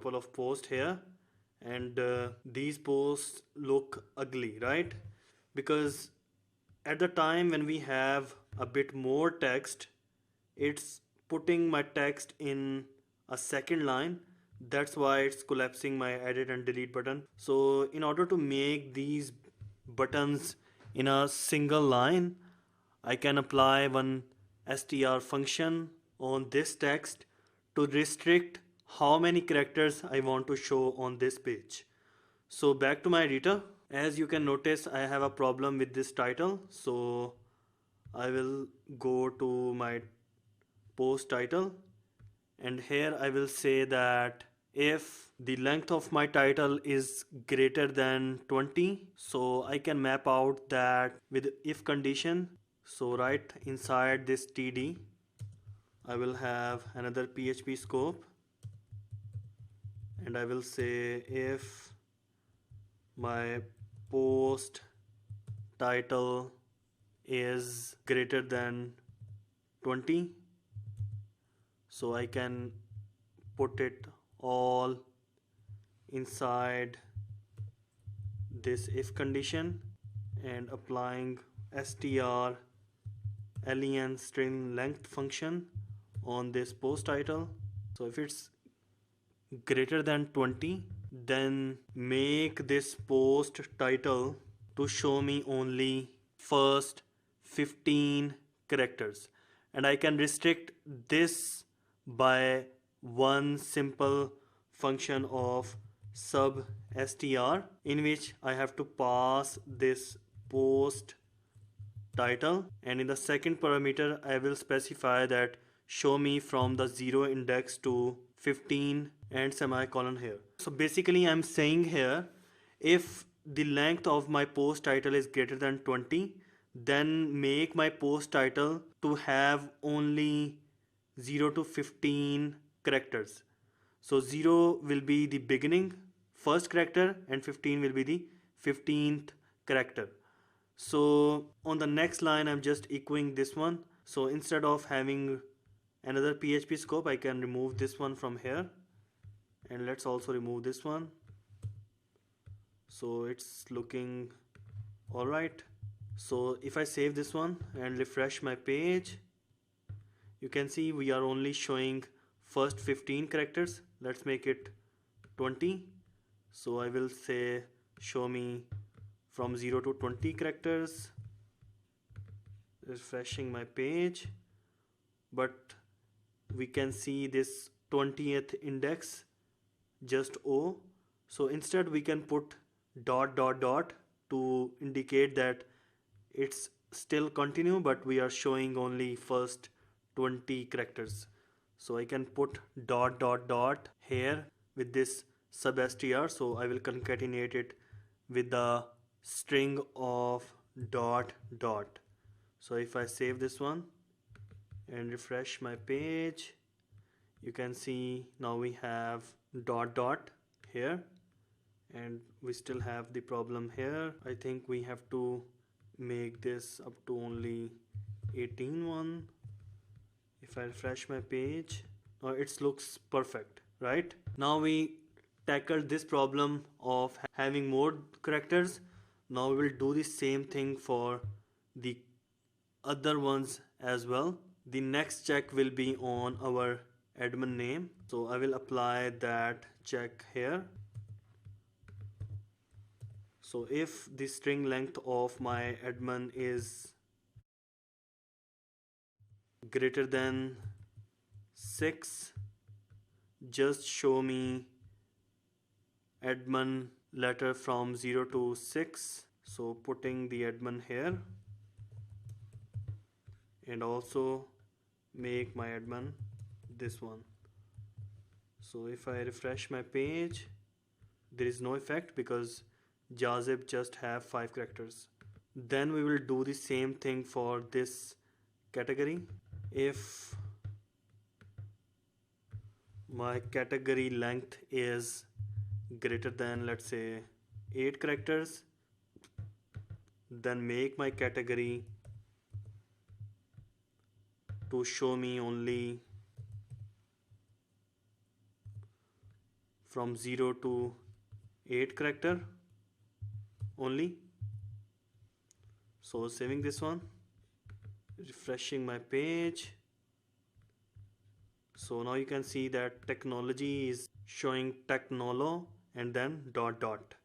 couple of posts here, and these posts look ugly, right? Because at the time when we have a bit more text, it's putting my text in a second line. That's why it's collapsing my edit and delete button. So in order to make these buttons in a single line, I can apply one str function on this text to restrict how many characters I want to show on this page. So back to my editor. As you can notice, I have a problem with this title. So I will go to my post title, and here I will say that if the length of my title is greater than 20, so I can map out that with if condition. So right inside this td, I will have another PHP scope, and I will say if my post title is greater than 20, so I can put it all inside this if condition and applying str len string length function on this post title. So if it's greater than 20, then make this post title to show me only first 15 characters, and I can restrict this by one simple function of sub str, in which I have to pass this post title, and in the second parameter I will specify that show me from the 0 index to 15 and semicolon here. So basically I'm saying here, if the length of my post title is greater than 20, then make my post title to have only 0 to 15 characters. So 0 will be the beginning first character and 15 will be the 15th character. So on the next line I'm just echoing this one. So instead of having another PHP scope, I can remove this one from here, and let's also remove this one. So it's looking alright. So if I save this one and refresh my page, you can see we are only showing first 15 characters. Let's make it 20. So I will say show me from 0 to 20 characters. Refreshing my page, but we can see this 20th index just O. So instead we can put dot dot dot to indicate that it's still continue, but we are showing only first 20 characters. So I can put dot dot dot here with this sub str. So I will concatenate it with the string of dot dot. So if I save this one and refresh my page, you can see now we have dot dot here, and we still have the problem here. I think we have to make this up to only 18 one. If I refresh my page, now it looks perfect, right? Now we tackled this problem of having more characters. Now we will do the same thing for the other ones as well. The next check will be on our admin name. So I will apply that check here. So if the string length of my admin is greater than 6, just show me admin letter from 0 to 6. So putting the admin here, and also make my admin this one. So if I refresh my page, there is no effect because Jazib just have 5 characters. Then we will do the same thing for this category. If my category length is greater than, let's say, 8 characters, then make my category to show me only from 0 to 8 character only. So saving this one, refreshing my page. So now you can see that technology is showing technolo and then dot dot.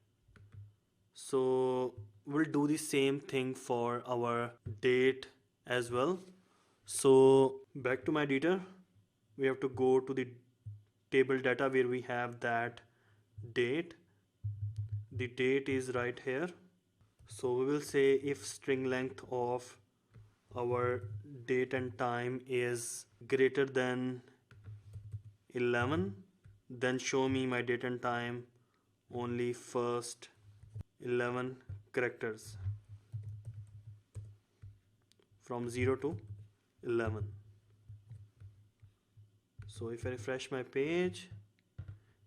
So we'll do the same thing for our date as well. So back to my editor, we have to go to the table data where we have that date. The date is right here. So we will say if string length of our date and time is greater than 11, then show me my date and time only first 11 characters from 0 to 11. So if I refresh my page,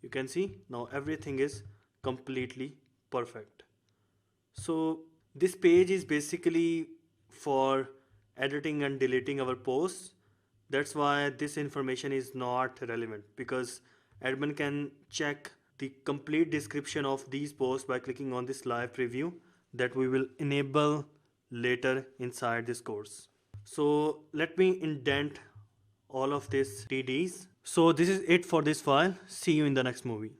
you can see now everything is completely perfect. So this page is basically for editing and deleting our posts. That's why this information is not relevant, because admin can check the complete description of these posts by clicking on this live preview that we will enable later inside this course. So let me indent all of this TDs. So this is it for this file. See you in the next movie.